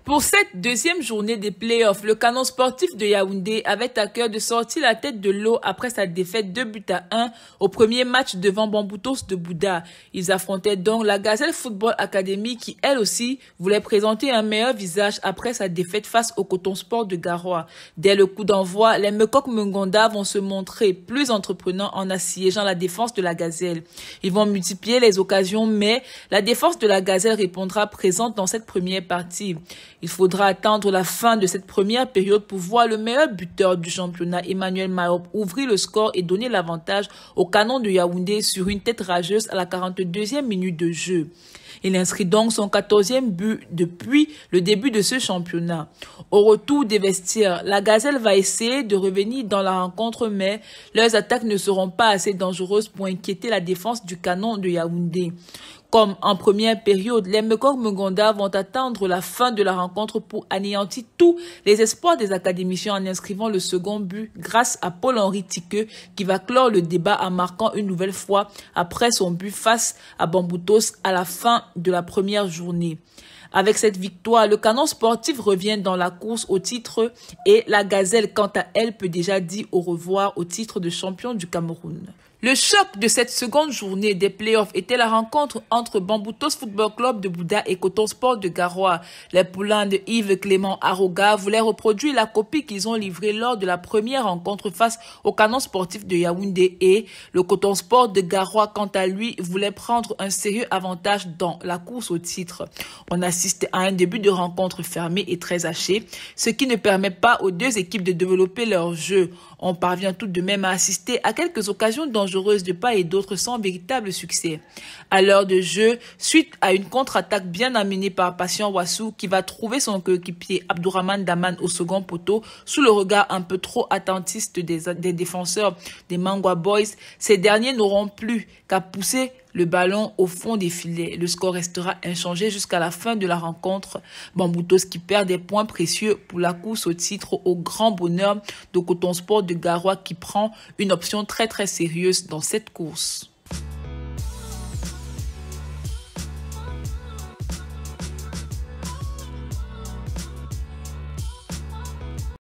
Pour cette deuxième journée des playoffs, le Canon sportif de Yaoundé avait à cœur de sortir la tête de l'eau après sa défaite 2-1 au premier match devant Bamboutos de Bouddha. Ils affrontaient donc la Gazelle Football Academy qui, elle aussi, voulait présenter un meilleur visage après sa défaite face au Coton Sport de Garoua. Dès le coup d'envoi, les Mekok Mengonda vont se montrer plus entreprenants en assiégeant la défense de la Gazelle. Ils vont multiplier les occasions, mais la défense de la Gazelle répondra présente dans cette première partie. Il faudra attendre la fin de cette première période pour voir le meilleur buteur du championnat, Emmanuel Maop, ouvrir le score et donner l'avantage au Canon de Yaoundé sur une tête rageuse à la 42e minute de jeu. Il inscrit donc son 14e but depuis le début de ce championnat. Au retour des vestiaires, la Gazelle va essayer de revenir dans la rencontre, mais leurs attaques ne seront pas assez dangereuses pour inquiéter la défense du Canon de Yaoundé. Comme en première période, les Mekok Mengonda vont attendre la fin de la rencontre pour anéantir tous les espoirs des académiciens en inscrivant le second but grâce à Paul-Henri Tiqueux qui va clore le débat en marquant une nouvelle fois après son but face à Bamboutos à la fin de la première journée. Avec cette victoire, le Canon sportif revient dans la course au titre et la Gazelle, quant à elle, peut déjà dire au revoir au titre de champion du Cameroun. Le choc de cette seconde journée des playoffs était la rencontre entre Bamboutos Football Club de Bouddha et Coton Sport de Garoua. Les poulains de Yves Clément Aroga voulaient reproduire la copie qu'ils ont livrée lors de la première rencontre face au Canon sportif de Yaoundé et le Coton Sport de Garoua, quant à lui, voulait prendre un sérieux avantage dans la course au titre. On assiste à un début de rencontre fermé et très haché, ce qui ne permet pas aux deux équipes de développer leur jeu. On parvient tout de même à assister à quelques occasions dangereuses de part et d'autre sans véritable succès. À l'heure de jeu, suite à une contre-attaque bien amenée par Patient Wassou qui va trouver son coéquipier Abdourahmane Daman au second poteau sous le regard un peu trop attentiste des défenseurs des Mangwa Boys, ces derniers n'auront plus qu'à pousser le ballon au fond des filets. Le score restera inchangé jusqu'à la fin de la rencontre. Bamboutos qui perd des points précieux pour la course au titre au grand bonheur de Coton Sport de Garoua qui prend une option très sérieuse dans cette course.